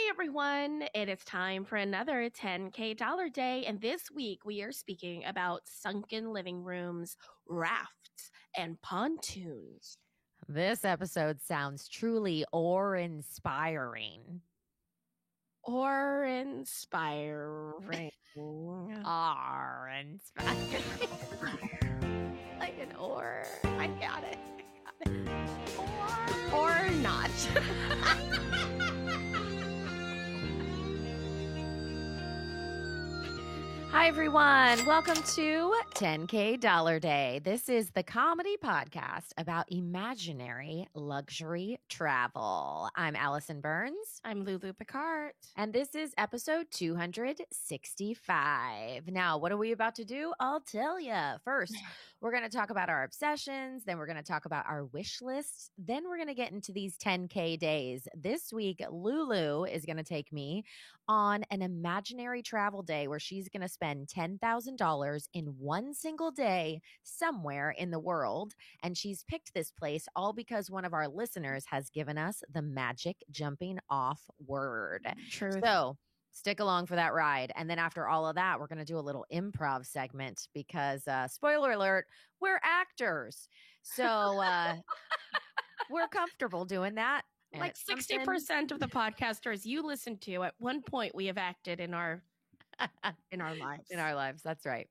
everyone. It is time for another $10K dollar day. And this week we are speaking about sunken living rooms, rafts, and pontoons. This episode sounds truly awe-inspiring. Awe-inspiring. Awe-inspiring. Like an oar. I got it. Or not. Hi, everyone. Welcome to 10K Dollar Day. This is the comedy podcast about imaginary luxury travel. I'm Allison Burns. I'm Lulu Picard. And this is episode 265. Now, what are we about to do? I'll tell you. First, we're going to talk about our obsessions. Then we're going to talk about our wish lists. Then we're going to get into these 10K days. This week, Lulu is going to take me on an imaginary travel day where she's going to spend $10,000 in one single day somewhere in the world. And she's picked this place all because one of our listeners has given us the magic jumping off word. Truth. So stick along for that ride. And then after all of that, we're going to do a little improv segment because, spoiler alert, we're actors. So we're comfortable doing that. And like 60% of the podcasters you listen to at one point we have acted in our lives. In our lives. That's right.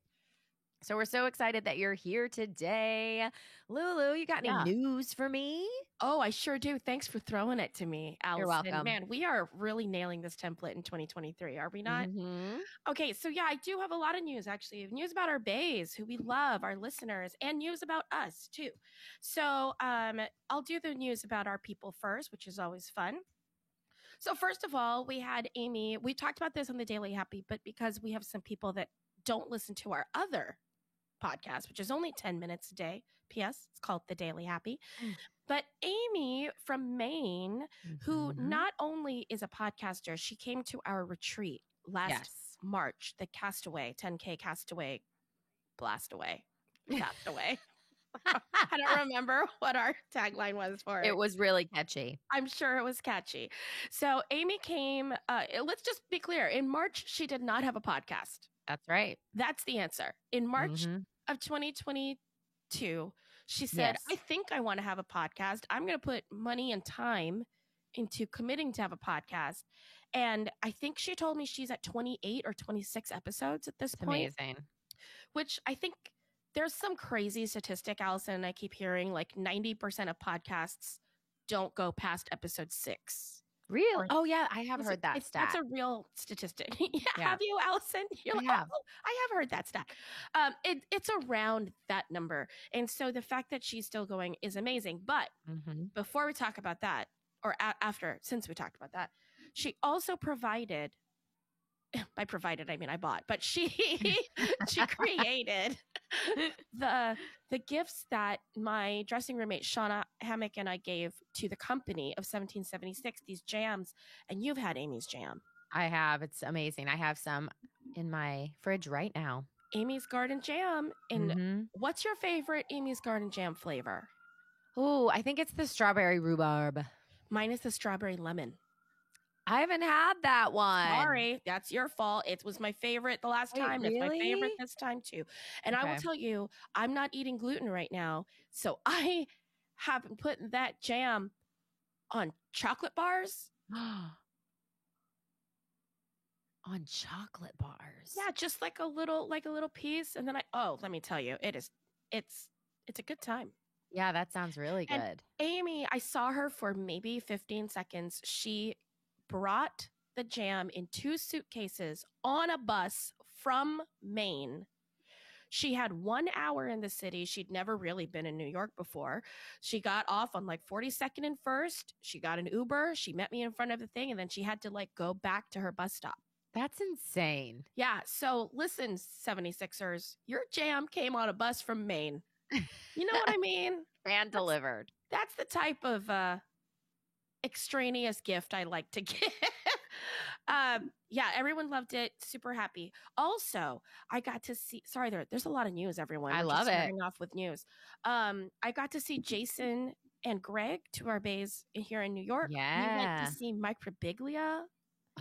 So we're so excited that you're here today. Lulu, you got any news for me? Oh, I sure do. Thanks for throwing it to me, Allison. You're welcome. Man, we are really nailing this template in 2023, are we not? Mm-hmm. Okay, so yeah, I do have a lot of news, actually. News about our bays, who we love, our listeners, and news about us, too. So I'll do the news about our people first, which is always fun. So first of all, we had Amy. We talked about this on the Daily Happy, but because we have some people that don't listen to our other podcast, which is only 10 minutes a day. P.S. It's called The Daily Happy. But Amy from Maine, who not only is a podcaster, she came to our retreat last March, the Castaway, 10K Castaway, Blastaway, Castaway. I don't remember what our tagline was for it. It was really catchy. I'm sure it was catchy. So Amy came, let's just be clear. In March, she did not have a podcast. That's right. That's the answer. In March of 2022, she said, I think I want to have a podcast. I'm going to put money and time into committing to have a podcast. And I think she told me she's at 28 or 26 episodes at this point. Amazing. Which I think there's some crazy statistic, Allison, I keep hearing like 90% of podcasts don't go past episode 6. Really? Oh, yeah. I have heard that stat. That's a real statistic. Have you, Allison? I have. I have heard that stat. It's around that number. And so the fact that she's still going is amazing. But before we talk about that, or after, since we talked about that, she also provided, by provided, I mean I bought, but she created the gifts that my dressing roommate Shauna Hammock and I gave to the company of 1776, these jams, and you've had Amy's jam. I have. It's amazing. I have some in my fridge right now. Amy's Garden Jam. And what's your favorite Amy's Garden Jam flavor? Oh, I think it's the strawberry rhubarb. Mine is the strawberry lemon. I haven't had that one. Sorry, that's your fault. It was my favorite the last time. Really? It's my favorite this time too. And I will tell you, I'm not eating gluten right now. So I have been putting that jam on chocolate bars. On chocolate bars. Yeah, just like a little piece. And then let me tell you, it's a good time. Yeah, that sounds really good. And Amy, I saw her for maybe 15 seconds. She brought the jam in 2 suitcases on a bus from Maine. She had 1 hour in the city. She'd never really been in New York before. She got off on like 42nd and 1st. She got an Uber. She met me in front of the thing, and then she had to like go back to her bus stop. That's insane. Yeah. So listen, 76ers, your jam came on a bus from Maine. You know what I mean? Hand delivered. That's the type of extraneous gift I like to give. Yeah, everyone loved it. Super happy. Also, I got to see, sorry, there's a lot of news, everyone. I We're love just it. starting off with news. I got to see Jason and Greg, 2 of our bays here in New York. Yeah. We went to see Mike Birbiglia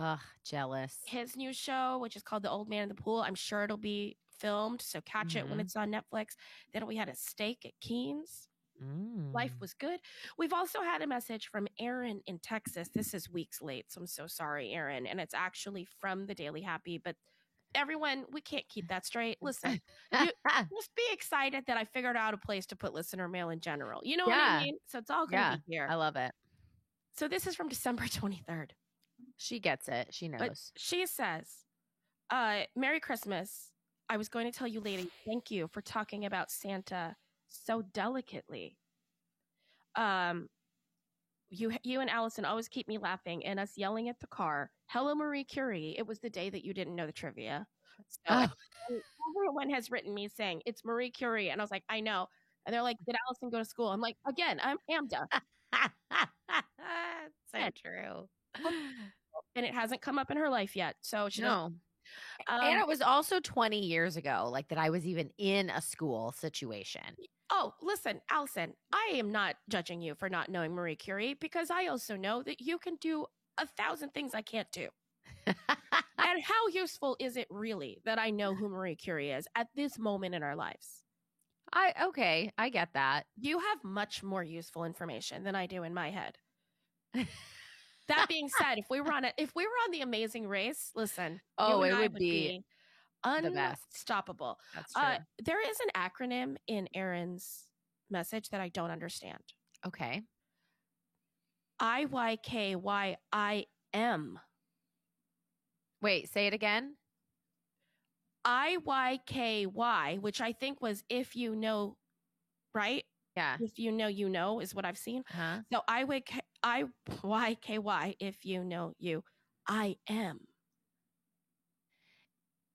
Ugh, jealous. His new show, which is called The Old Man in the Pool, I'm sure it'll be filmed, so catch it when it's on Netflix. Then we had a steak at Keen's. Life was good. We've also had a message from Aaron in Texas. This is weeks late, so I'm so sorry, Aaron. And it's actually from the Daily Happy, but everyone, we can't keep that straight. Listen, just be excited that I figured out a place to put listener mail in general. You know what I mean? So it's all going to be here. I love it. So this is from December 23rd. She gets it. She knows. But she says, Merry Christmas. I was going to tell you, lady, thank you for talking about Santa so delicately. You and Allison always keep me laughing and us yelling at the car. Hello, Marie Curie. It was the day that you didn't know the trivia. So everyone has written me saying it's Marie Curie. And I was like, I know. And they're like, did Allison go to school? I'm like, again, I'm Amda. So true. And it hasn't come up in her life yet. So she and it was also 20 years ago, like that I was even in a school situation. Oh, listen, Allison, I am not judging you for not knowing Marie Curie because I also know that you can do 1,000 things I can't do. And how useful is it really that I know who Marie Curie is at this moment in our lives? Okay, I get that. You have much more useful information than I do in my head. That being said, if we were on The Amazing Race, listen, it would be unstoppable. That's true. There is an acronym in Aaron's message that I don't understand. Okay. IYKYIM. Wait, say it again. IYKY, which I think was if you know, right? Yeah. If you know, is what I've seen. Uh-huh. So IYKY, if you know you, I am.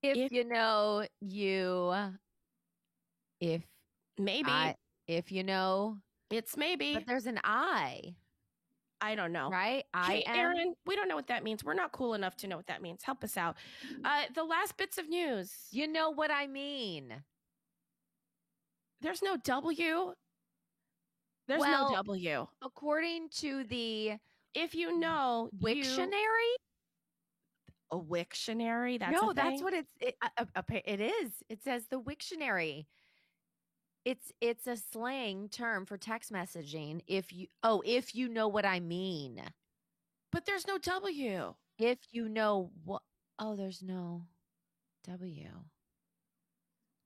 If you know you, if maybe, if you know, it's maybe. But there's an I. I don't know. Right? Hey, Aaron, we don't know what that means. We're not cool enough to know what that means. Help us out. The last bits of news. You know what I mean. There's no W. There's no W. According to the, if you know, Wiktionary. A Wiktionary? That's no, that's what it is. It says the Wiktionary. It's a slang term for text messaging. If you know what I mean. But there's no W. If you know what, there's no W.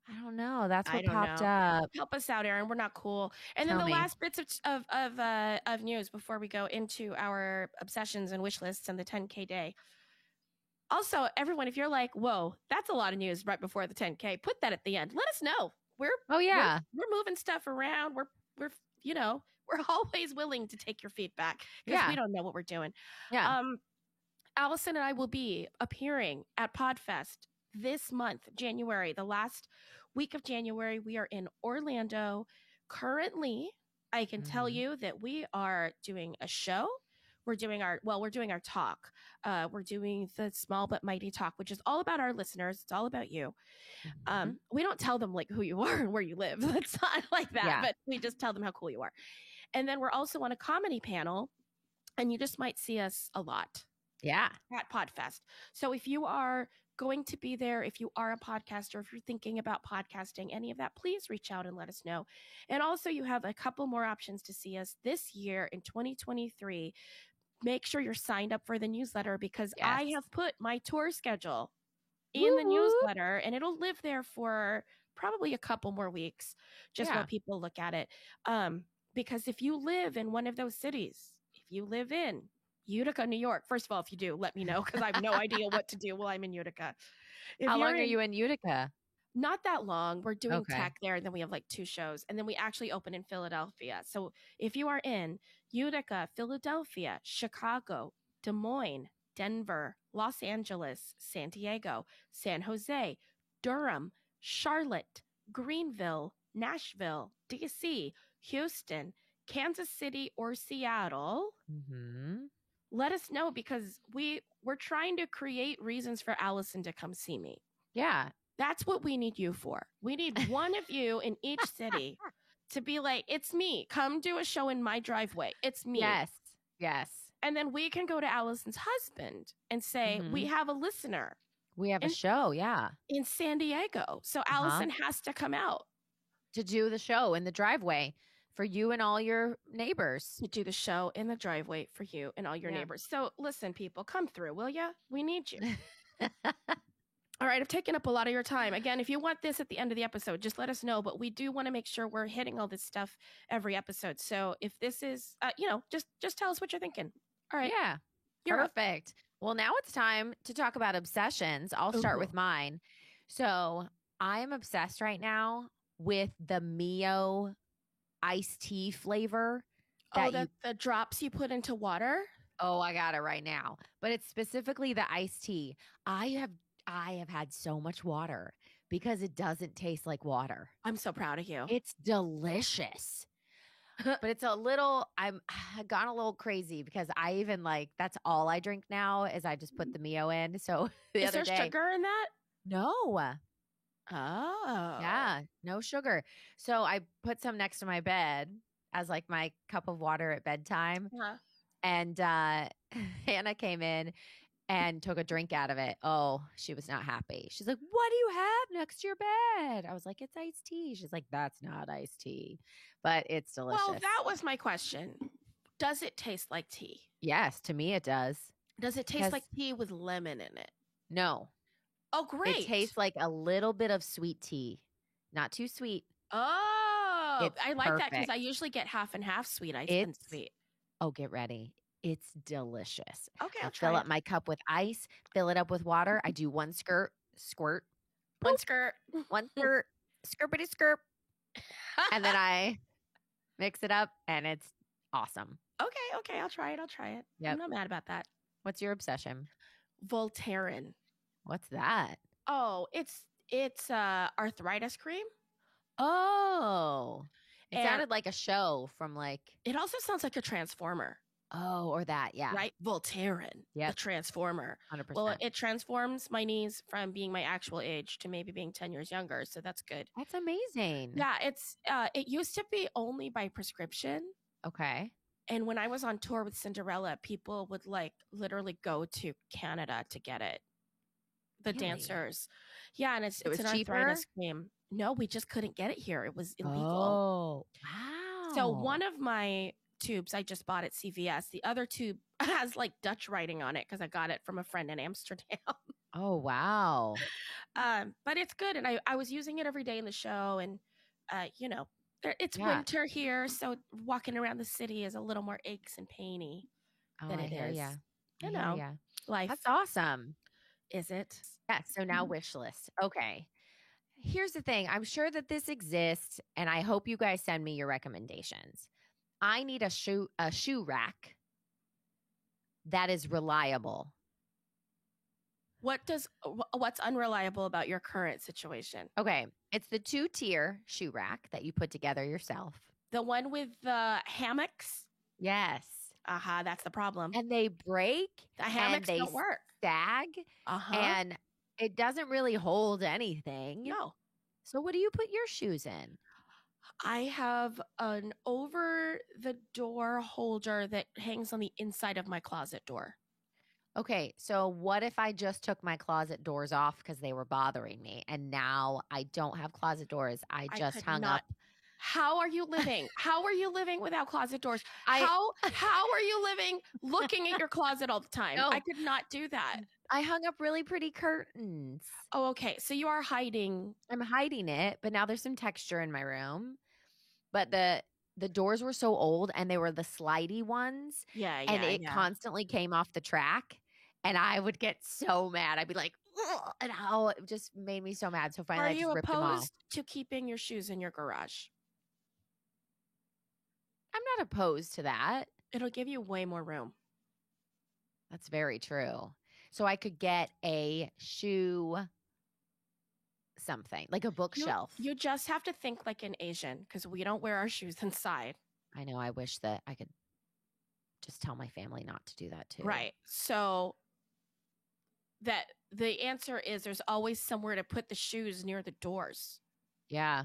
I don't know. That's what popped up. Help us out, Aaron. We're not cool. And then the last bits of news before we go into our obsessions and wish lists and the 10K day. Also, everyone, if you're like, whoa, that's a lot of news right before the 10K, put that at the end. Let us know. We're moving stuff around. We're always willing to take your feedback because we don't know what we're doing. Yeah. Allison and I will be appearing at Podfest this month, January, the last week of January. We are in Orlando. Currently, I can tell you that we are doing a show. We're doing our talk. We're doing the Small But Mighty talk, which is all about our listeners. It's all about you. We don't tell them like who you are and where you live. It's not like that, but we just tell them how cool you are. And then we're also on a comedy panel, and you just might see us a lot. Yeah. At Podfest. So if you are going to be there, if you are a podcaster, if you're thinking about podcasting, any of that, please reach out and let us know. And also you have a couple more options to see us this year in 2023. Make sure you're signed up for the newsletter because I have put my tour schedule in the newsletter, and it'll live there for probably a couple more weeks just while people look at it. Because if you live in one of those cities, if you live in Utica, New York, first of all, if you do, let me know because I have no idea what to do while I'm in Utica. How long are you in Utica? Not that long. We're doing tech there, and then we have like 2 shows, and then we actually open in Philadelphia. So if you are in Utica, Philadelphia, Chicago, Des Moines, Denver, Los Angeles, San Diego, San Jose, Durham, Charlotte, Greenville, Nashville, DC, Houston, Kansas City, or Seattle, let us know because we're trying to create reasons for Allison to come see me. Yeah. That's what we need you for. We need one of you in each city to be like, it's me. Come do a show in my driveway. It's me. Yes. And then we can go to Allison's husband and say, we have a listener. We have a show, yeah. In San Diego. So Allison has to come out. To do the show in the driveway for you and all your neighbors. To do the show in the driveway for you and all your neighbors. So listen, people, come through, will ya? We need you. All right, I've taken up a lot of your time. Again, if you want this at the end of the episode, just let us know. But we do want to make sure we're hitting all this stuff every episode. So if this is, just tell us what you're thinking. All right. Yeah. Perfect. Well, now it's time to talk about obsessions. I'll start with mine. So I am obsessed right now with the Mio iced tea flavor. The drops you put into water? Oh, I got it right now. But it's specifically the iced tea. I have had so much water because it doesn't taste like water. I'm so proud of you. It's delicious. But it's I've gone a little crazy because I even that's all I drink now is I just put the Mio in. So is there sugar in that? No. Oh. Yeah, no sugar. So I put some next to my bed as my cup of water at bedtime. And Hannah came in and took a drink out of it. Oh, she was not happy. She's like, what do you have next to your bed? I was like, it's iced tea. She's like, that's not iced tea, but it's delicious. Well, that was my question. Does it taste like tea? Yes, to me it does. Does it taste like tea with lemon in it? No. Oh, great. It tastes like a little bit of sweet tea. Not too sweet. Oh, I like that because I usually get half and half sweet ice and sweet. Oh, get ready. It's delicious. Okay, I'll fill up my cup with ice, fill it up with water. I do one squirt, one skirt, skirpity skirp. And then I mix it up and it's awesome. Okay. I'll try it. Yep. I'm not mad about that. What's your obsession? Voltaren. What's that? Oh, it's arthritis cream. Oh, it sounded like a show from It also sounds like a transformer. Oh, or that, yeah. Right? Voltaren, the transformer. 100%. Well, it transforms my knees from being my actual age to maybe being 10 years younger, so that's good. That's amazing. Yeah, it used to be only by prescription. Okay. And when I was on tour with Cinderella, people would literally go to Canada to get it. The dancers. Yeah, and it's an arthritis cream. No, we just couldn't get it here. It was illegal. Oh, wow. So one of my tubes I just bought at CVS. The other tube has Dutch writing on it because I got it from a friend in Amsterdam. Oh, wow. But it's good. And I was using it every day in the show. And, it's winter here. So walking around the city is a little more aches and painy than it is. Yeah. Life. That's awesome. Is it? Yeah. So now wish list. Okay. Here's the thing. I'm sure that this exists, and I hope you guys send me your recommendations. I need a shoe rack that is reliable. What's unreliable about your current situation? Okay. It's the 2-tier shoe rack that you put together yourself. The one with the hammocks? Yes. That's the problem. And they break. The hammocks don't work. Sag. And it doesn't really hold anything. No. So what do you put your shoes in? I have an over-the-door holder that hangs on the inside of my closet door. Okay, so what if I just took my closet doors off because they were bothering me, and now I don't have closet doors? I just hung up. How are you living? How are you living without closet doors? How are you living looking at your closet all the time? No. I could not do that. I hung up really pretty curtains. Oh, okay. So you are hiding. I'm hiding it, but now there's some texture in my room. But the doors were so old, and they were the slidey ones. Yeah. And it constantly came off the track, and I would get so mad. I'd be like, ugh, and it just made me so mad. So finally, I just ripped them off. Are you opposed to keeping your shoes in your garage? I'm not opposed to that. It'll give you way more room. That's very true. So I could get a shoe something, like a bookshelf. You just have to think like an Asian because we don't wear our shoes inside. I know. I wish that I could just tell my family not to do that too. Right. So that the answer is there's always somewhere to put the shoes near the doors. Yeah.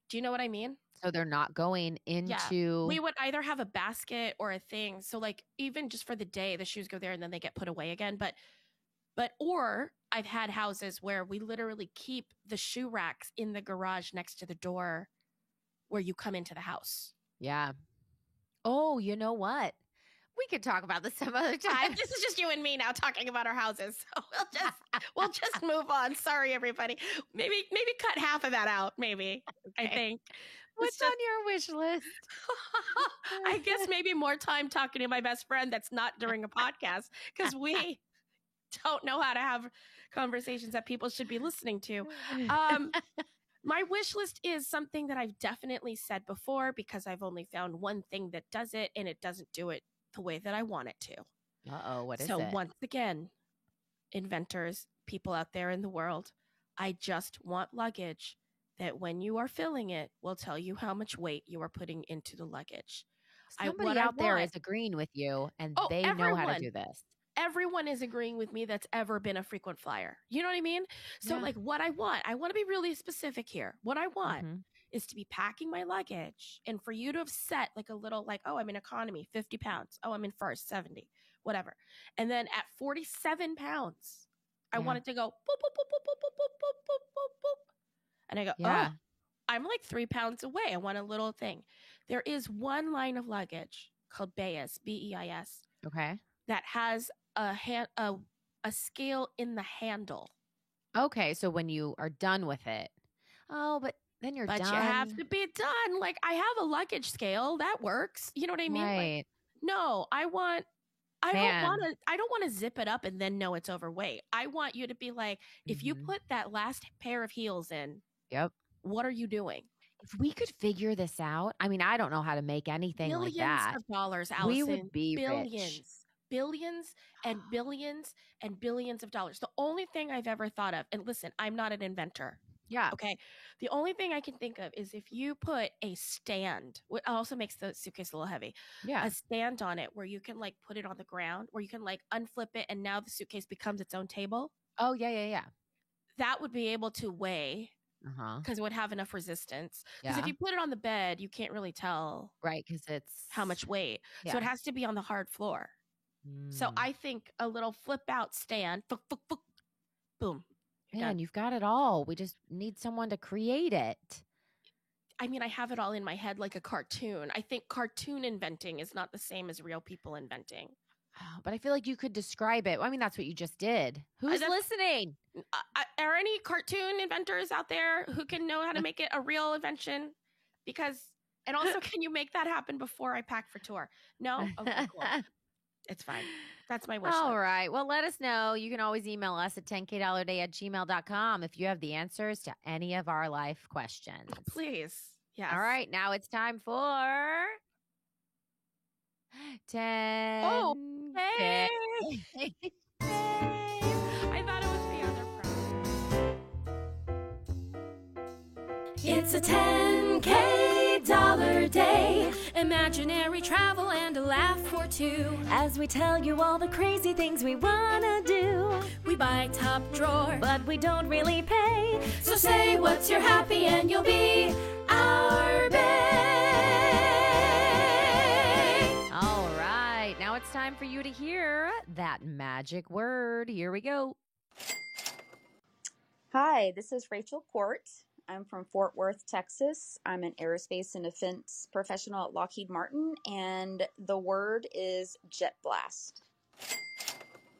Do you know what I mean? So they're not going into. We would either have a basket or a thing. So like even just for the day, the shoes go there and then they get put away again. Or I've had houses where we literally keep the shoe racks in the garage next to the door where you come into the house. Yeah. Oh, you know what? We could talk about this some other time. This is just you and me now talking about our houses. So we'll just move on. Sorry, everybody. Maybe cut half of that out. Maybe. Okay. I think. What's on your wish list? I guess maybe more time talking to my best friend that's not during a podcast, because we don't know how to have conversations that people should be listening to. My wish list is something that I've definitely said before, because I've only found one thing that does it, and it doesn't do it the way that I want it to. What is it? So once again, inventors, people out there in the world, I just want luggage that when you are filling it will tell you how much weight you are putting into the luggage. Somebody out there is agreeing with you, and they know how to do this. Everyone is agreeing with me that's ever been a frequent flyer. You know what I mean? So like what I want to be really specific here. What I want is to be packing my luggage, and for you to have set like a little, like, oh, I'm in economy, 50 pounds. Oh, I'm in first, 70, whatever. And then at 47 pounds, I want it to go boop, boop, boop, boop, boop, boop, boop, boop, boop, boop. And I go, oh, I'm like 3 pounds away. I want a little thing. There is one line of luggage called Beis, B-E-I-S. Okay. That has a scale in the handle. Okay, so when you are done with it. Oh, but then you're done. But you have to be done. Like, I have a luggage scale that works. You know what I mean? Right. Like, no, I don't want to zip it up and then know it's overweight. I want you to be like, if you put that last pair of heels in, what are you doing? If we could figure this out, I mean, I don't know how to make anything like that. Billions of dollars, Allison. We would be billions. Rich. Billions and billions and billions of dollars. The only thing I've ever thought of, and listen, I'm not an inventor. Yeah. Okay. The only thing I can think of is if you put a stand, it also makes the suitcase a little heavy. Yeah. A stand on it where you can like put it on the ground, where you can like unflip it, and now the suitcase becomes its own table. Oh, yeah. That would be able to weigh. Because it would have enough resistance. Because if you put it on the bed, you can't really tell. Right. Because it's how much weight. Yeah. So it has to be on the hard floor. So I think a little flip out stand, boom. Man, you've got it all. We just need someone to create it. I mean, I have it all in my head like a cartoon. I think cartoon inventing is not the same as real people inventing. But I feel like you could describe it. I mean, that's what you just did. Who's listening? Are any cartoon inventors out there who can know how to make it a real invention? And also, can you make that happen before I pack for tour? No? Okay, cool. It's fine. That's my wish. All right. Well, let us know. You can always email us at 10kdollarday@gmail.com if you have the answers to any of our life questions. Please. Yes. All right. Now it's time for 10. Oh, hey. I thought it was the other prize. It's a 10K dollar day. Imaginary travel and a laugh or two. As we tell you all the crazy things we wanna do. We buy top drawer, but we don't really pay. So say what's your happy and you'll be our bae. All right. Now it's time for you to hear that magic word. Here we go. Hi, this is Rachel Court. I'm from Fort Worth, Texas. I'm an aerospace and defense professional at Lockheed Martin, and the word is jet blast.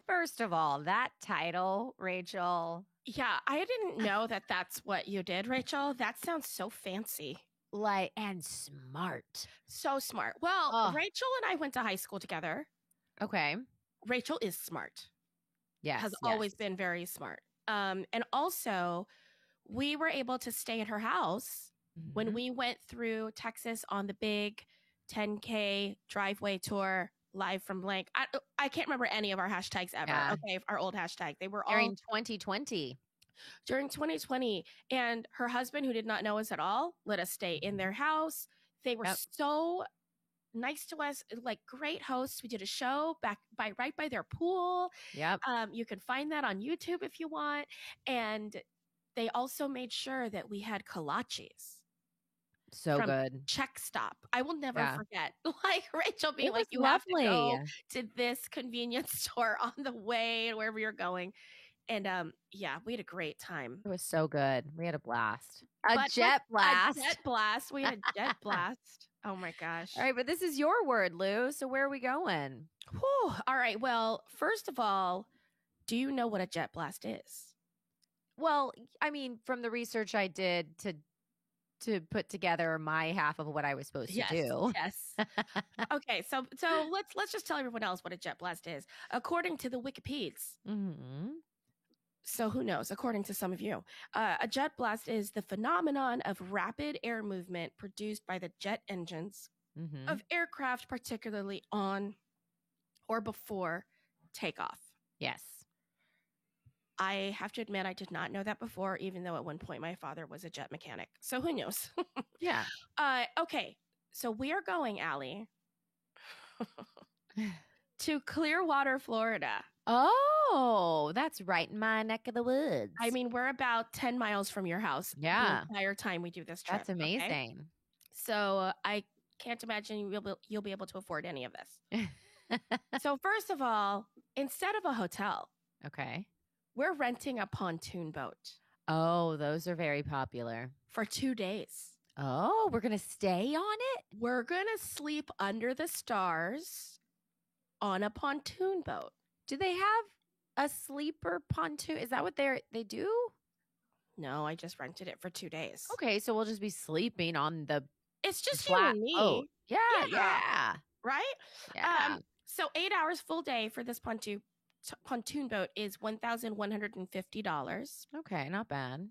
First of all, that title, Rachel. Yeah, I didn't know that that's what you did, Rachel. That sounds so fancy. And smart. So smart. Well, Rachel and I went to high school together. Okay. Rachel is smart. Yes. Has always been very smart. And also, we were able to stay at her house when we went through Texas on the big 10K driveway tour live from blank. I can't remember any of our hashtags ever. Yeah. Okay, our old hashtag. They were all during 2020. During 2020. And her husband, who did not know us at all, let us stay in their house. They were so nice to us, like great hosts. We did a show right by their pool. Yep. You can find that on YouTube if you want. And they also made sure that we had kolaches. So from good. Check Stop. I will never Yeah. forget. Like Rachel being It like, was you have to go lovely. to this convenience store on the way wherever you're going. And yeah, we had a great time. It was so good. We had a blast. But jet blast. A jet blast. We had a jet blast. Oh my gosh. All right, but this is your word, Lou. So where are we going? Whew. All right. Well, first of all, do you know what a jet blast is? Well, I mean, from the research I did to put together my half of what I was supposed to do. Yes. Okay, so let's just tell everyone else what a jet blast is. According to the Wikipedias. Mm-hmm. So who knows? According to some of you, a jet blast is the phenomenon of rapid air movement produced by the jet engines Mm-hmm. of aircraft, particularly on or before takeoff. Yes. I have to admit, I did not know that before, even though at one point my father was a jet mechanic. So who knows? Yeah. Okay, so we are going, Allie, to Clearwater, Florida. Oh, that's right in my neck of the woods. I mean, we're about 10 miles from your house. Yeah. The entire time we do this trip. That's amazing. Okay? So I can't imagine you'll be able to afford any of this. So first of all, instead of a hotel, Okay. we're renting a pontoon boat Oh, those are very popular. for 2 days. Oh, we're going to stay on it? We're going to sleep under the stars on a pontoon boat. Do they have a sleeper pontoon? Is that what they do? No, I just rented it for 2 days. Okay, so we'll just be sleeping on the It's just you flat and me, boat. Yeah, Yeah. yeah. right? Yeah. So 8 hours full day for this pontoon boat is $1,150. Okay, not bad.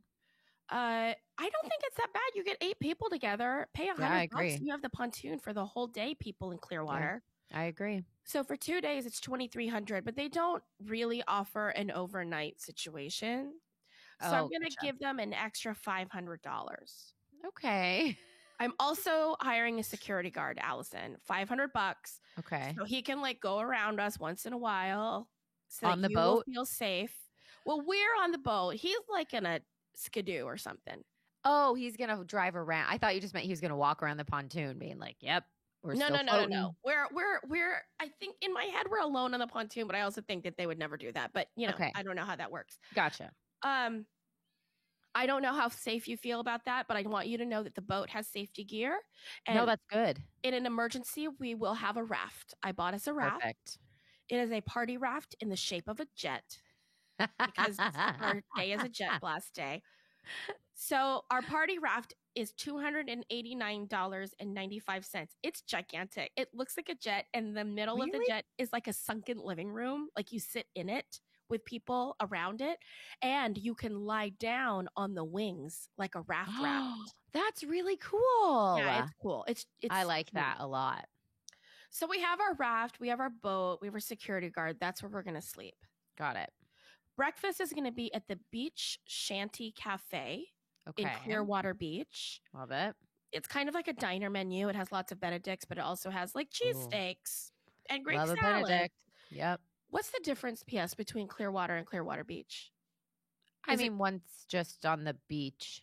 I don't think it's that bad. You get 8 people together, pay $100 I agree. and you have the pontoon for the whole day, people in Clearwater. I agree. So for 2 days, it's $2,300, but they don't really offer an overnight situation. So I'm going to gotcha. give them an extra $500. Okay. I'm also hiring a security guard, Allison, $500, Okay. so he can like go around us once in a while, so On that the you will boat? feel safe. Well, we're on the boat. He's like in a skidoo or something. Oh, he's going to drive around. I thought you just meant he was going to walk around the pontoon being like, yep, we're No. still floating. We're. I think in my head we're alone on the pontoon, but I also think that they would never do that. But you know, Okay. I don't know how that works. Gotcha. I don't know how safe you feel about that, but I want you to know that the boat has safety gear. And No, that's good. in an emergency, we will have a raft. I bought us a raft. Perfect. It is a party raft in the shape of a jet because our day is a jet blast day. So our party raft is $289.95. It's gigantic. It looks like a jet, and the middle of the Really? jet is like a sunken living room. Like you sit in it with people around it, and you can lie down on the wings like a raft. That's really cool. Yeah, it's cool. It's I like cute. that a lot. So we have our raft, we have our boat, we have our security guard. That's where we're going to sleep. Got it. Breakfast is going to be at the Beach Shanty Cafe Okay. in Clearwater Beach. Love it. It's kind of like a diner menu. It has lots of Benedicts, but it also has like cheesesteaks and Greek Love a salad. Benedict. Yep. What's the difference, P.S., between Clearwater and Clearwater Beach? I Is it- mean, one's just on the beach.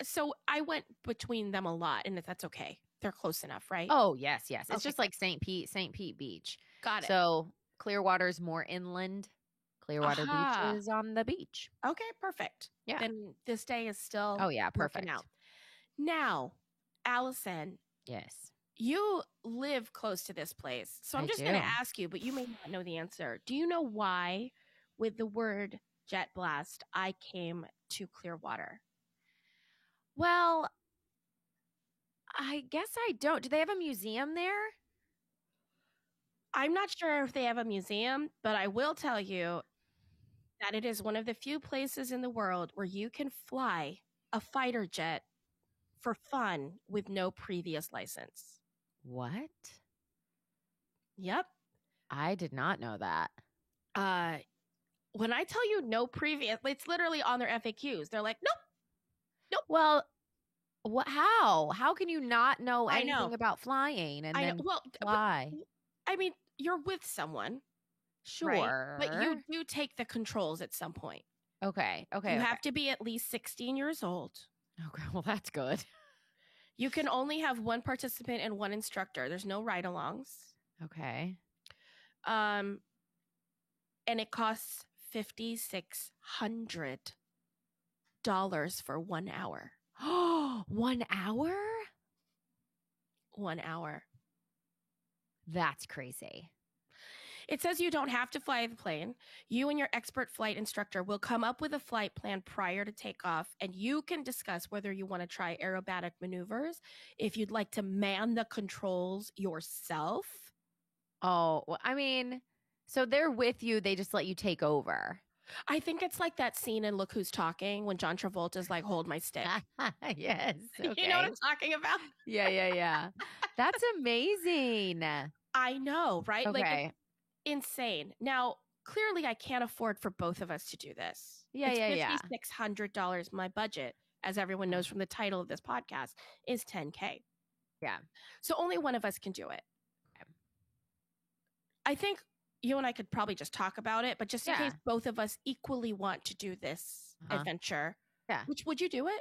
So I went between them a lot, and if that's okay. They're close enough, right? Oh, yes, yes. It's Okay, just like St. Pete Beach. got it. So Clearwater's more inland. Clearwater Aha. Beach is on the beach. Okay, perfect. Yeah. Then this day is still Oh, yeah, working perfect. out. Now, Allison, Yes. you live close to this place. So I'm I just going to do. ask you, but you may not know the answer. Do you know why, with the word jet blast, I came to Clearwater? Well, I guess I don't. Do they have a museum there? I'm not sure if they have a museum, but I will tell you that it is one of the few places in the world where you can fly a fighter jet for fun with no previous license. What? Yep. I did not know that. When I tell you no previous, it's literally on their FAQs. They're like, nope. Well, what? How can you not know I anything know. about flying and I then know. Well, but, fly? I mean, you're with someone, Sure, right? But you do take the controls at some point. Okay. You have to be at least 16 years old. Okay. Well, that's good. You can only have one participant and one instructor. There's no ride-alongs. Okay. And it costs $5,600 for 1 hour. Oh, 1 hour? 1 hour. That's crazy. It says you don't have to fly the plane. You and your expert flight instructor will come up with a flight plan prior to takeoff, and you can discuss whether you want to try aerobatic maneuvers, if you'd like to man the controls yourself. Oh, well, I mean, so they're with you. They just let you take over. I think it's like that scene in Look Who's Talking when John Travolta's like, hold my stick. Yes. Okay. You know what I'm talking about? Yeah. That's amazing. I know, right? Okay. Like, it's insane. Now, clearly I can't afford for both of us to do this. Yeah. It's $5,600. My budget, as everyone knows from the title of this podcast, is $10K. Yeah. So only one of us can do it. Okay. I think you and I could probably just talk about it, but just in case both of us equally want to do this adventure. Yeah. Would you do it?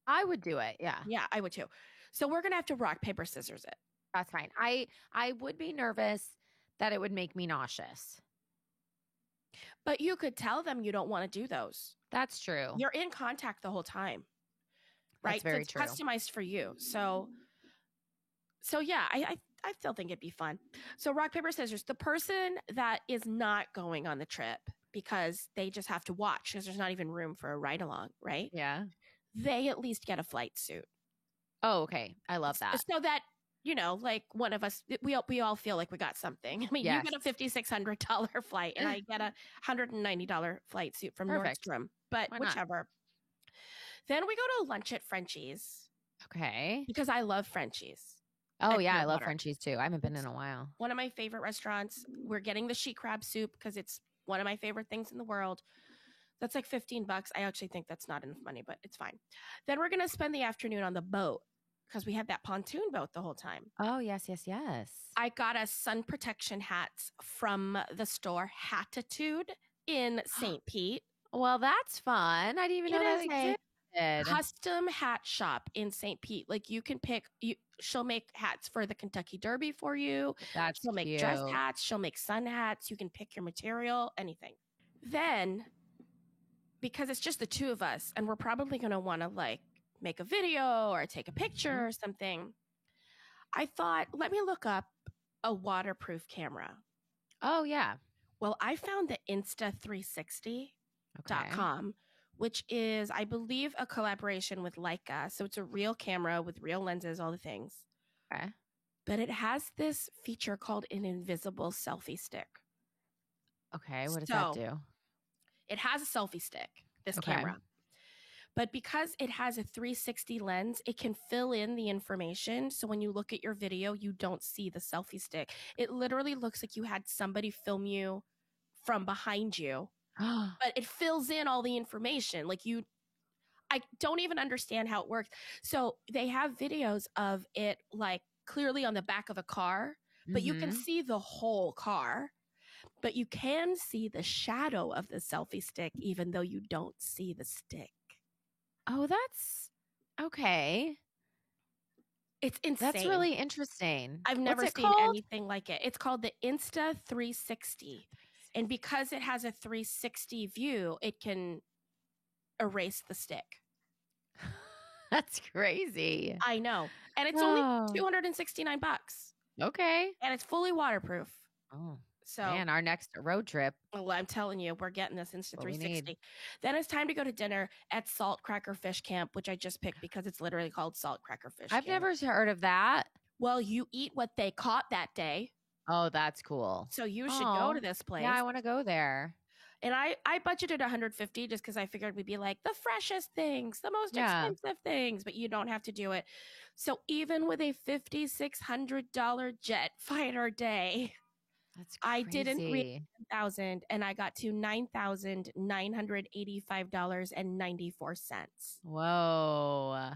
I would do it. Yeah. Yeah, I would too. So we're going to have to rock, paper, scissors it. That's fine. I would be nervous that it would make me nauseous. But you could tell them you don't want to do those. That's true. You're in contact the whole time. Right? That's very it's true. Customized for you. So yeah, I still think it'd be fun. So rock, paper, scissors. The person that is not going on the trip because they just have to watch because there's not even room for a ride along, right? Yeah. They at least get a flight suit. Oh, okay. I love that. So that, you know, like one of us, we all feel like we got something. I mean, Yes. you get a $5,600 flight and I get a $190 flight suit from Perfect. Nordstrom, but Why not? whichever. Then we go to lunch at Frenchie's Okay. because I love Frenchie's. Oh, And yeah. I love Clearwater. Frenchie's too. I haven't been in a while. One of my favorite restaurants. We're getting the she crab soup because it's one of my favorite things in the world. That's like $15. I actually think that's not enough money, but it's fine. Then we're going to spend the afternoon on the boat because we had that pontoon boat the whole time. Oh, yes. I got us sun protection hats from the store Hatitude in St. Pete. Well, that's fun. I didn't even know that existed. Custom hat shop in St. Pete. Like you can pick, she'll make hats for the Kentucky Derby for you. She'll make dress hats. She'll make sun hats. You can pick your material, anything. Then, because it's just the two of us, and we're probably going to want to like make a video or take a picture or something, I thought, let me look up a waterproof camera. Oh, yeah. Well, I found the Insta360.com, which is, I believe, a collaboration with Leica. So it's a real camera with real lenses, all the things. Okay. But it has this feature called an invisible selfie stick. Okay. What does that do? It has a selfie stick, this camera. But because it has a 360 lens, it can fill in the information. So when you look at your video, you don't see the selfie stick. It literally looks like you had somebody film you from behind you, but it fills in all the information. Like I don't even understand how it works. So they have videos of it like clearly on the back of a car, but you can see the whole car. But you can see the shadow of the selfie stick, even though you don't see the stick. Oh, that's okay. It's insane. That's really interesting. I've never seen called? anything like it. It's called the Insta360. And because it has a 360 view, it can erase the stick. That's crazy. I know. And it's only $269. Okay. And it's fully waterproof. Oh. So, man, our next road trip. Well, I'm telling you, we're getting this Insta360. need. Then it's time to go to dinner at Salt Cracker Fish Camp, which I just picked because it's literally called Salt Cracker Fish I've Camp. never heard of that. Well, you eat what they caught that day. Oh, that's cool. So you should go to this place. Yeah, I want to go there. And I budgeted $150 just because I figured we'd be like the freshest things, the most expensive things, but you don't have to do it. So even with a $5,600 jet fighter day, that's crazy. I didn't read 1,000 and I got to $9,985.94. Whoa.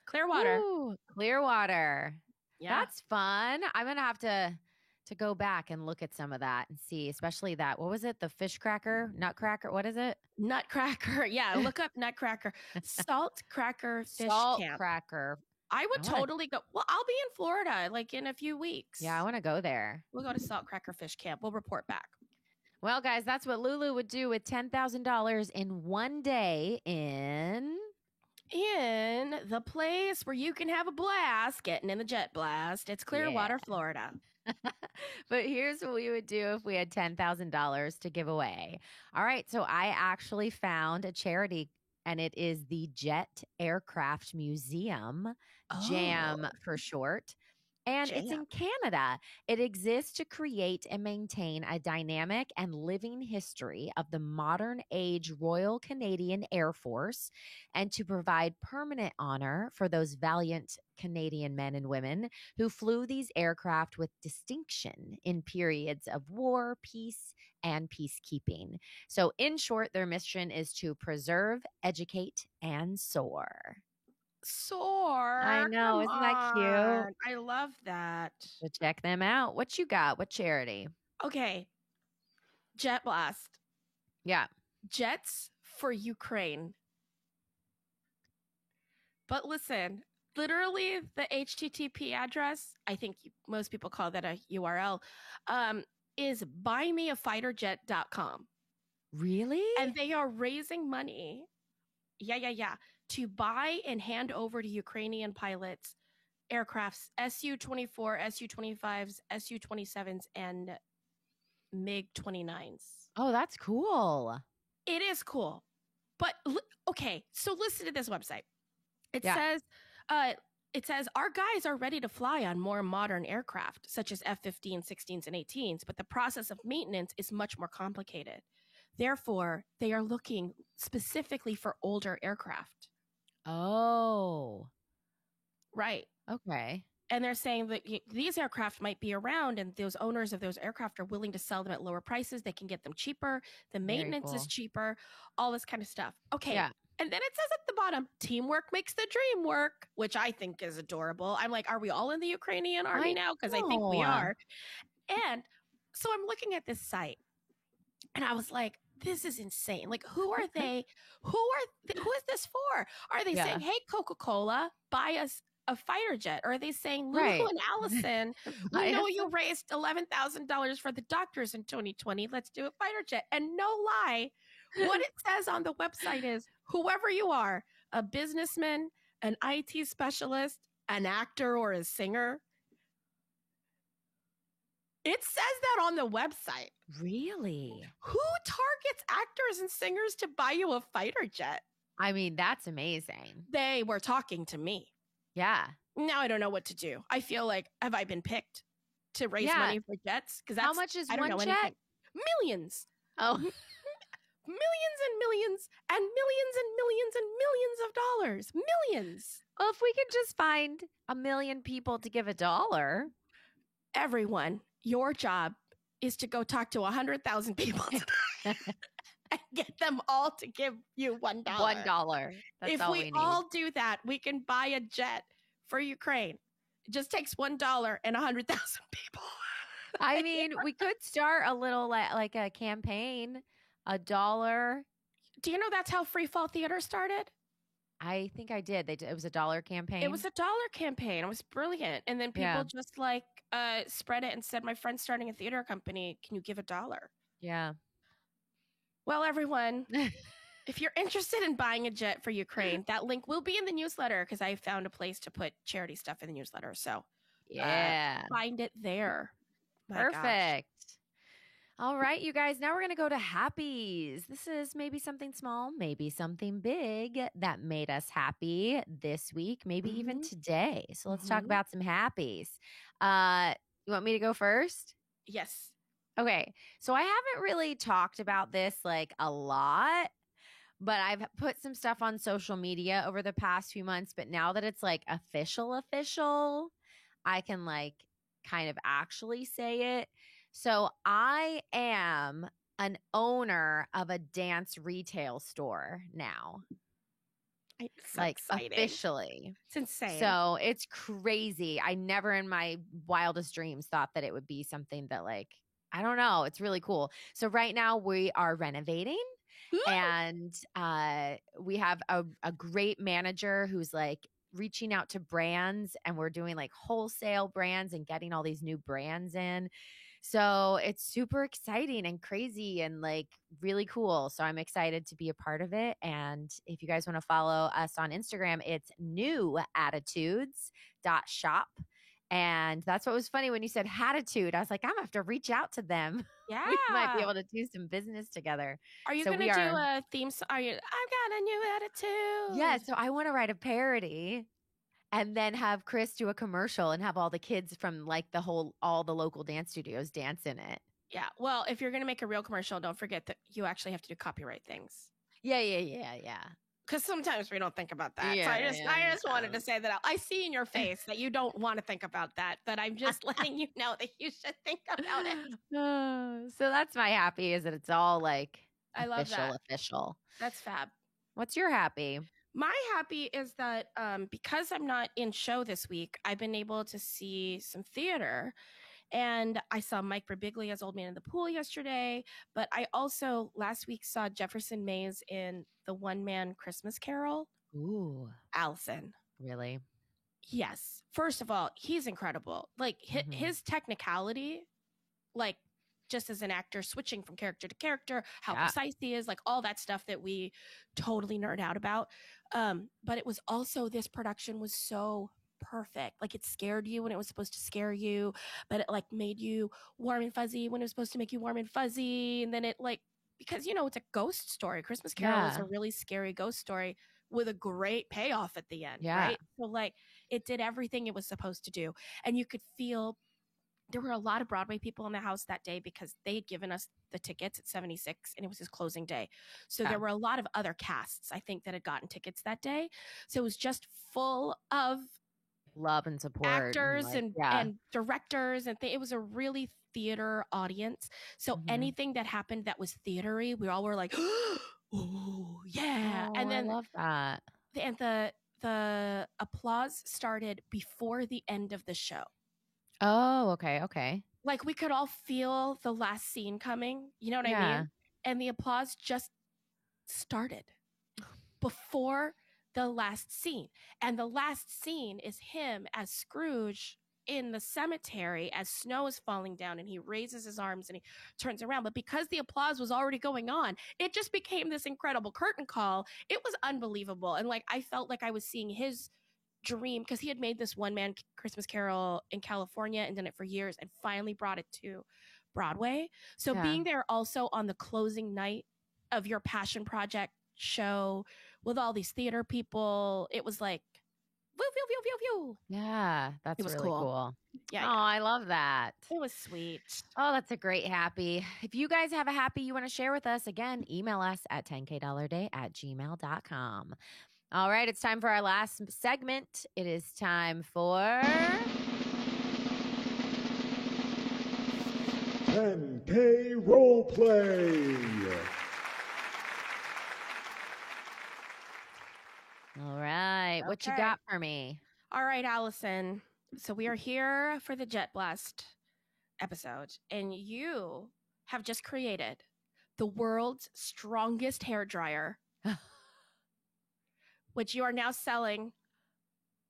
Clearwater. Ooh, Clearwater. Yeah. That's fun. I'm going to have to go back and look at some of that and see, especially that. What was it? The fish cracker, nutcracker. What is it? Nutcracker. Yeah. Look up Nutcracker. Salt Cracker Fish Salt Camp. Cracker I would totally go. Well, I'll be in Florida like in a few weeks. Yeah, I want to go there. We'll go to Saltcracker Fish Camp. We'll report back. Well, guys, that's what Lulu would do with $10,000 in one day in the place where you can have a blast getting in the jet blast. It's Clearwater, Florida. But here's what we would do if we had $10,000 to give away. All right. So I actually found a charity, and it is the Jet Aircraft Museum, JAM for short. And it's in Canada. It exists to create and maintain a dynamic and living history of the modern age Royal Canadian Air Force and to provide permanent honor for those valiant Canadian men and women who flew these aircraft with distinction in periods of war, peace, and peacekeeping. So in short, their mission is to preserve, educate, and soar. Soar. I know. Isn't that cute? I love that. So check them out. What you got? What charity? Okay. Jet Blast. Yeah. Jets for Ukraine. But listen, literally the HTTP address, I think most people call that a URL, is buymeafighterjet.com. Really? And they are raising money. Yeah. To buy and hand over to Ukrainian pilots aircrafts Su-24, Su-25s, Su-27s, and MiG-29s. Oh, that's cool. It is cool. But, okay, so listen to this website. It says, our guys are ready to fly on more modern aircraft, such as F-15, 16s, and 18s, but the process of maintenance is much more complicated. Therefore, they are looking specifically for older aircraft. Oh. Right. Okay. And they're saying that these aircraft might be around and those owners of those aircraft are willing to sell them at lower prices. They can get them cheaper. The maintenance is cheaper, all this kind of stuff. Okay. Yeah. And then it says at the bottom, teamwork makes the dream work, which I think is adorable. I'm like, are we all in the Ukrainian army now? Because I think we are. And so I'm looking at this site and I was like, this is insane. Like, who are they? Who is this for? Are they saying, hey, Coca-Cola, buy us a fighter jet? Or are they saying, Lulu and Allison, we know you raised $11,000 for the doctors in 2020. Let's do a fighter jet. And no lie, what it says on the website is, whoever you are, a businessman, an IT specialist, an actor, or a singer, it says that on the website. Really? Who targets actors and singers to buy you a fighter jet? I mean, that's amazing. They were talking to me. Yeah. Now I don't know what to do. I feel like, have I been picked to raise money for jets? Because how much is one jet? Anything. Millions. Oh. Millions and millions and millions and millions and millions of dollars. Millions. Well, if we could just find 1 million people to give $1. Everyone, your job is to go talk to 100,000 people and get them all to give you $1. $1. That's if all we need. all do that, we can buy a jet for Ukraine. It just takes $1 and 100,000 people. I mean, we could start a little like a campaign, $1. Do you know that's how Free Fall Theater started? I think I did. It was a $1 campaign. It was a $1 campaign. It was brilliant. And then people just like spread it and said, my friend's starting a theater company. Can you give $1? Yeah. Well, everyone, if you're interested in buying a jet for Ukraine, that link will be in the newsletter because I found a place to put charity stuff in the newsletter. So find it there. Perfect. Gosh. All right, you guys. Now we're going to go to happies. This is maybe something small, maybe something big that made us happy this week, maybe even today. So let's talk about some happies. You want me to go first? Yes. Okay. So I haven't really talked about this like a lot, but I've put some stuff on social media over the past few months. But now that it's like official, I can like kind of actually say it. So I am an owner of a dance retail store now. It's like exciting. Officially. It's insane. So it's crazy. I never in my wildest dreams thought that it would be something that like, I don't know. It's really cool. So right now we are renovating and we have a great manager who's like reaching out to brands, and we're doing like wholesale brands and getting all these new brands in. So it's super exciting and crazy and like really cool. So I'm excited to be a part of it. And if you guys want to follow us on Instagram, it's newattitudes.shop. And that's what was funny when you said Hatitude. I was like, I'm gonna have to reach out to them. Yeah. We might be able to do some business together. Are you So going to do a theme song? I've got a new attitude. Yeah. So I want to write a parody and then have Chris do a commercial and have all the kids from like all the local dance studios dance in it. Yeah. Well, if you're going to make a real commercial, don't forget that you actually have to do copyright things. Yeah. Because sometimes we don't think about that. Yeah, so I just wanted to say that I see in your face that you don't want to think about that, but I'm just letting you know that you should think about it. So that's my happy, is that it's all like I love that. Official. That's fab. What's your happy? My happy is that because I'm not in show this week, I've been able to see some theater. And I saw Mike Birbiglia's Old Man in the Pool yesterday, but I also last week saw Jefferson Mays in the one-man Christmas Carol. Ooh. Allison. Really? Yes. First of all, he's incredible. Like his technicality, like just as an actor, switching from character to character, how precise he is, like all that stuff that we totally nerd out about. But it was also, this production was so perfect. Like it scared you when it was supposed to scare you, but it like made you warm and fuzzy when it was supposed to make you warm and fuzzy. And then it like, because it's a ghost story. Christmas Carol is a really scary ghost story with a great payoff at the end. Yeah. Right. So like it did everything it was supposed to do. And you could feel there were a lot of Broadway people in the house that day because they had given us the tickets at 76 and it was his closing day. So there were a lot of other casts, I think, that had gotten tickets that day. So it was just full of love and support, actors and directors, and it was a really theater audience. So anything that happened that was theatery, we all were like, "Oh yeah!" And then I love that. And the applause started before the end of the show. Oh, okay. Like we could all feel the last scene coming. You know what I mean? And the applause just started before the last scene. And the last scene is him as Scrooge in the cemetery as snow is falling down, and he raises his arms and he turns around. But because the applause was already going on, it just became this incredible curtain call. It was unbelievable. And like, I felt like I was seeing his dream, because he had made this one-man Christmas Carol in California and done it for years and finally brought it to Broadway. So being there also on the closing night of your passion project show with all these theater people, it was like, woo, woo, woo, woo, woo. Yeah, that's really cool. Yeah. Oh, I love that. It was sweet. Oh, that's a great happy. If you guys have a happy you want to share with us, again, email us at 10kdollarday@gmail.com. All right, it's time for our last segment. It is time for 10K Role Play. All right, what you got for me? All right, Allison. So we are here for the Jet Blast episode, and you have just created the world's strongest hairdryer, which you are now selling,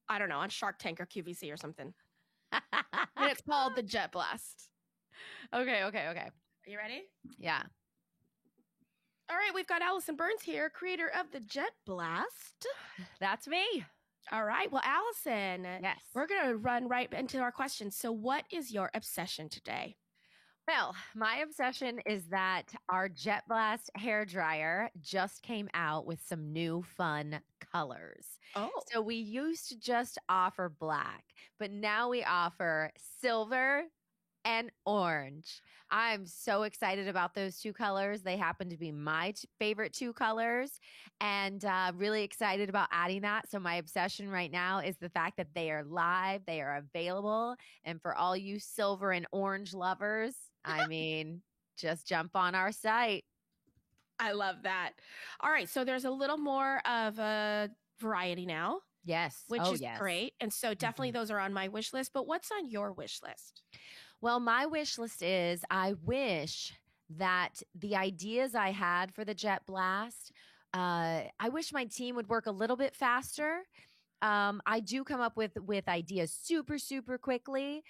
I don't know, on Shark Tank or QVC or something. And it's called the Jet Blast. Okay. Are you ready? Yeah. All right, we've got Allison Burns here, creator of the Jet Blast. That's me. All right. Well, Allison, yes, we're going to run right into our questions. So what is your obsession today? Well, my obsession is that our Jet Blast hairdryer just came out with some new fun colors. Oh. So we used to just offer black, but now we offer silver and orange. I'm so excited about those two colors. They happen to be my favorite two colors, and really excited about adding that. So my obsession right now is the fact that they are live, they are available. And for all you silver and orange lovers, I mean, just jump on our site. I love that. All right. So there's a little more of a variety now. Yes. Which is great. And so definitely those are on my wish list. But what's on your wish list? Well, my wish list is, I wish that the ideas I had for the Jet Blast, I wish my team would work a little bit faster. I do come up with ideas super, super quickly.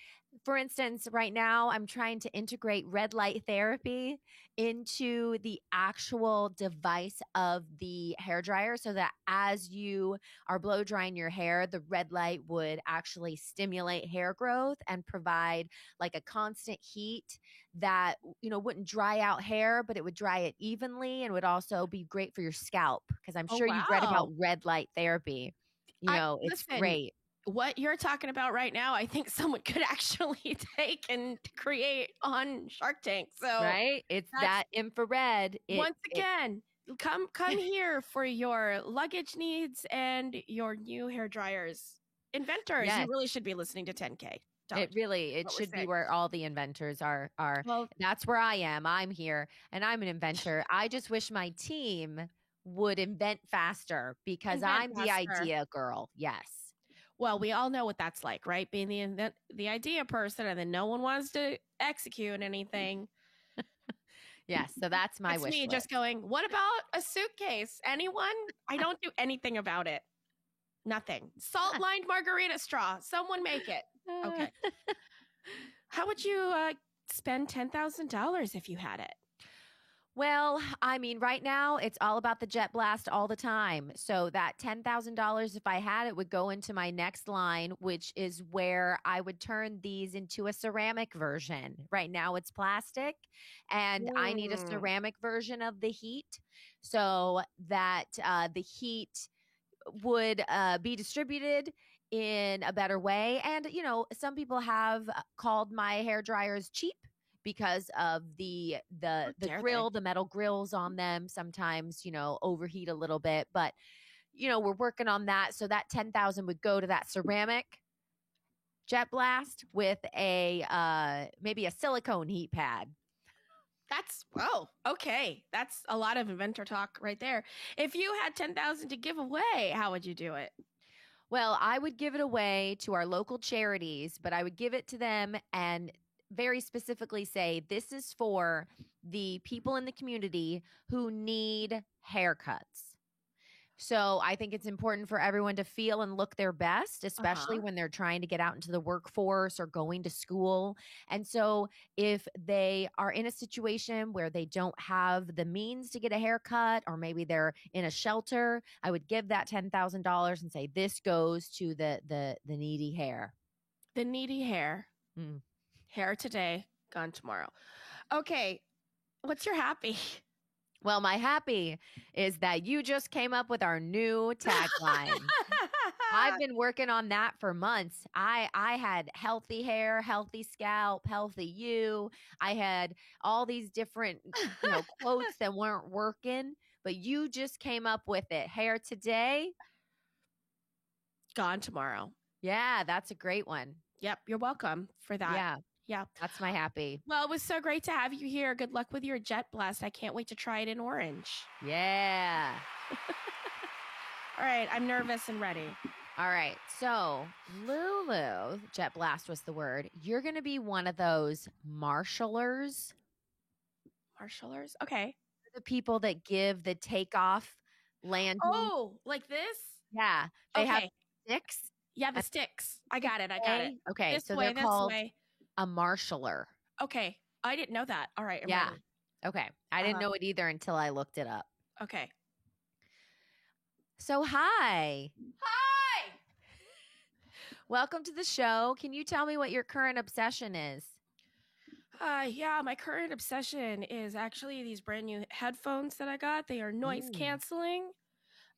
For instance, right now I'm trying to integrate red light therapy into the actual device of the hair dryer so that as you are blow drying your hair, the red light would actually stimulate hair growth and provide like a constant heat that, you know, wouldn't dry out hair, but it would dry it evenly and would also be great for your scalp because I'm Oh, sure you've read about wow. red light therapy. You know, it's Listen, great. what you're talking about right now, I think someone could actually take and create on Shark Tank. So Right? It's that's- that infrared. once again, come here for your luggage needs and your new hair dryers. Inventors, Yes. you really should be listening to 10K. It really, it what we're should be saying. where all the inventors are. Well, That's where I am. I'm here and I'm an inventor. I just wish my team would invent faster because Invent I'm the faster. idea girl. Yes. well, we all know what that's like, right? Being the idea person, and then no one wants to execute anything. Yes. So that's my It's wish me list. just going, what about a suitcase? Anyone? I don't do anything about it. Nothing. Salt lined margarita straw. Someone make it. Okay. How would you spend $10,000 if you had it? Well, I mean, right now it's all about the Jet Blast all the time. So that $10,000, if I had it, would go into my next line, which is where I would turn these into a ceramic version. Right now it's plastic, and I need a ceramic version of the heat so that the heat would be distributed in a better way. And, you know, some people have called my hair dryers cheap because of the dare grill, the metal grills on them sometimes, you know, overheat a little bit. But, you know, we're working on that. So that 10,000 would go to that ceramic Jet Blast with a maybe a silicone heat pad. That's okay. That's a lot of inventor talk right there. If you had 10,000 to give away, how would you do it? Well, I would give it away to our local charities, but I would give it to them and very specifically say this is for the people in the community who need haircuts. So I think it's important for everyone to feel and look their best, especially when they're trying to get out into the workforce or going to school. And so if they are in a situation where they don't have the means to get a haircut, or maybe they're in a shelter, I would give that $10,000 and say, this goes to the needy hair. The needy hair. Mm. Hair today, gone tomorrow. Okay. What's your happy? Well, my happy is that you just came up with our new tagline. I've been working on that for months. I had healthy hair, healthy scalp, healthy you. I had all these different, you know, quotes that weren't working, but you just came up with it. Hair today, gone tomorrow. Yeah, that's a great one. Yep. You're welcome for that. Yeah. That's my happy. Well, it was so great to have you here. Good luck with your Jet Blast. I can't wait to try it in orange. Yeah. All right. I'm nervous and ready. All right. So, Lulu, Jet Blast was the word. You're going to be one of those marshallers. Marshallers? Okay. The people that give the takeoff landing. Oh, like this? Yeah. They have sticks. Yeah, the sticks. I got it. Okay. This so way, they're called way. A marshaller. Okay. I didn't know that. All right. I'm Yeah. ready. Okay. I didn't know it either until I looked it up. Okay. So, hi. Hi. Welcome to the show. Can you tell me what your current obsession is? Yeah, my current obsession is actually these brand new headphones that I got. They are noise canceling,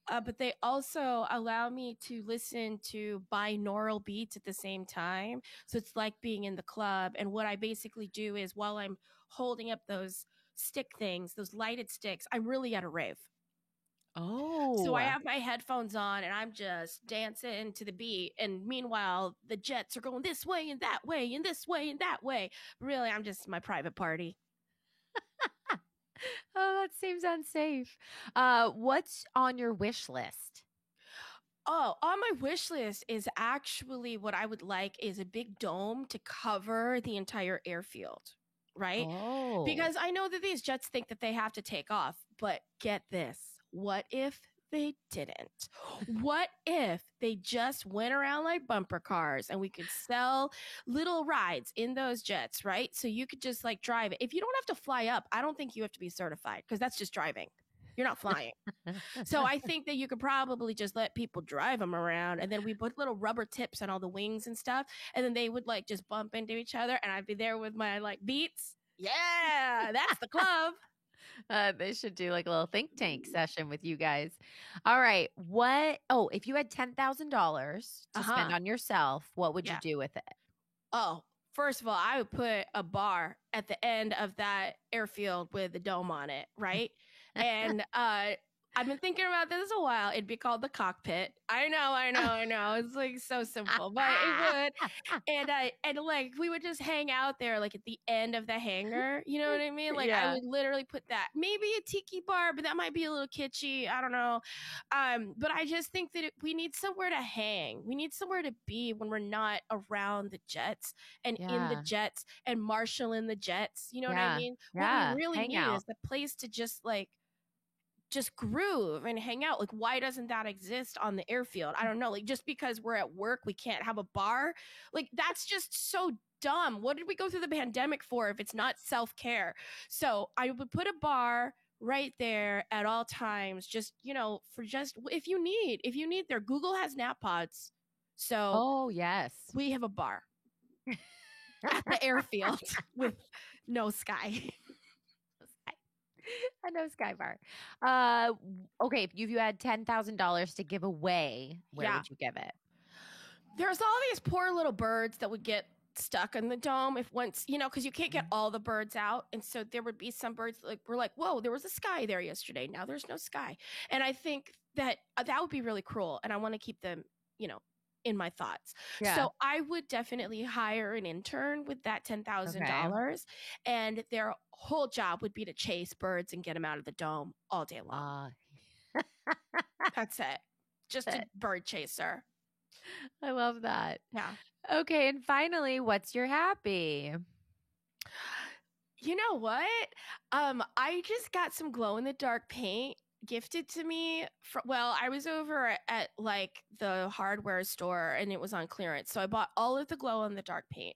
but they also allow me to listen to binaural beats at the same time. So it's like being in the club. And what I basically do is while I'm holding up those stick things, those lighted sticks, I'm really at a rave. Oh. So I have my headphones on and I'm just dancing to the beat. And meanwhile, the jets are going this way and that way and this way and that way. Really, I'm just my private party. Oh, that seems unsafe. What's on your wish list? Oh, on my wish list is actually what I would like is a big dome to cover the entire airfield, right? Oh. Because I know that these jets think that they have to take off, but get this. What if they didn't? What if they just went around like bumper cars and we could sell little rides in those jets, right? So you could just like drive it. If you don't have to fly up, I don't think you have to be certified because that's just driving. You're not flying. So I think that you could probably just let people drive them around, and then we put little rubber tips on all the wings and stuff, and then they would like just bump into each other, and I'd be there with my like Beats. Yeah, that's the club. They should do like a little think tank session with you guys. All right. If you had $10,000 to spend on yourself, what would you do with it? Oh, first of all, I would put a bar at the end of that airfield with a dome on it, right? And I've been thinking about this a while. It'd be called the cockpit. I know. It's like so simple, but it would. And like we would just hang out there, like at the end of the hangar. You know what I mean? Like I would literally put that. Maybe a tiki bar, but that might be a little kitschy. I don't know. But I just think that we need somewhere to hang. We need somewhere to be when we're not around the jets and in the jets and marshaling the jets. You know what I mean? What we really need is the place to just groove and hang out. Like, why doesn't that exist on the airfield? I don't know. Like, just because we're at work, we can't have a bar. Like, that's just so dumb. What did we go through the pandemic for if it's not self-care? So I would put a bar right there at all times, just, for just if you need there. Google has nap pods. So yes, we have a bar at the airfield with no sky. A no sky bar. Okay, if you had $10,000 to give away, where would you give it? There's all these poor little birds that would get stuck in the dome if once, because you can't get all the birds out. And so there would be some birds like, we're like, whoa, there was a sky there yesterday. Now there's no sky. And I think that would be really cruel. And I want to keep them, in my thoughts. Yeah. So I would definitely hire an intern with that $10,000 and their whole job would be to chase birds and get them out of the dome all day long. That's it. Just a bird chaser. I love that. Yeah. Okay. And finally, what's your happy? You know what? I just got some glow in the dark paint gifted to me. I was over at like the hardware store and it was on clearance. So I bought all of the glow in the dark paint.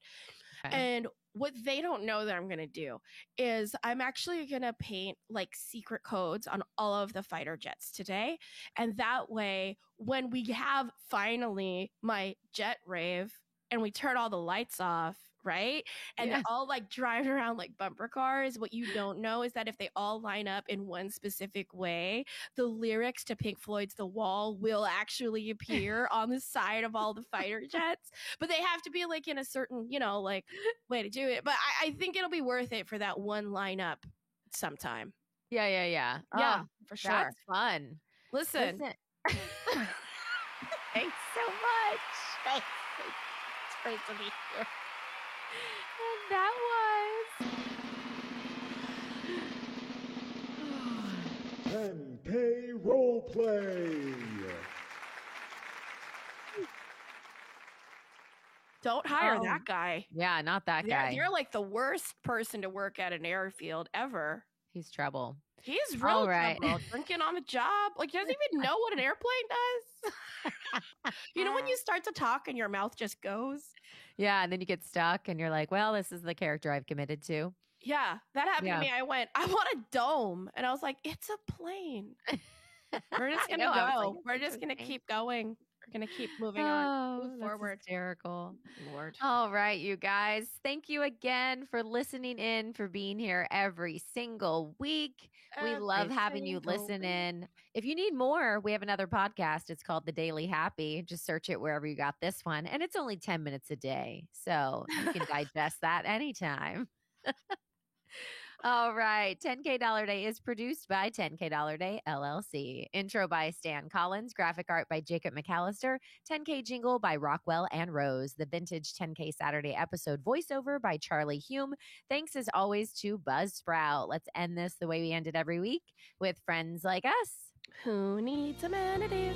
Okay. And what they don't know that I'm going to do is I'm actually going to paint like secret codes on all of the fighter jets today. And that way, when we have finally my jet rave and we turn all the lights off, right? And they're all like driving around like bumper cars. What you don't know is that if they all line up in one specific way, the lyrics to Pink Floyd's The Wall will actually appear on the side of all the fighter jets. But they have to be like in a certain, like way to do it. But I think it'll be worth it for that one lineup sometime. Yeah. Yeah, for sure. That's fun. Listen. Thanks so much. Thanks. It's great to be here. And that was 10K Roleplay. Don't hire that guy. Yeah, not that guy. You're like the worst person to work at an airfield ever. He's trouble. He's real trouble. Drinking on the job. Like, he doesn't even know what an airplane does. When you start to talk and your mouth just goes. Yeah, and then you get stuck and you're like, well, this is the character I've committed to. Yeah, that happened to me. I went, I want a dome. And I was like, it's a plane. We're just going to go. Like, we're just going to keep going. We're going to keep moving on. Move forward. Hysterical. Lord. All right, you guys. Thank you again for listening in, for being here every single week. We love having you listen in. If you need more, we have another podcast. It's called The Daily Happy. Just search it wherever you got this one. And it's only 10 minutes a day. So you can digest that anytime. All right. 10K Dollar Day is produced by 10K Dollar Day LLC. Intro by Stan Collins. Graphic art by Jacob McAllister. 10K jingle by Rockwell and Rose. The vintage 10K Saturday episode voiceover by Charlie Hume. Thanks as always to Buzzsprout. Let's end this the way we end it every week with friends like us. Who needs amenities?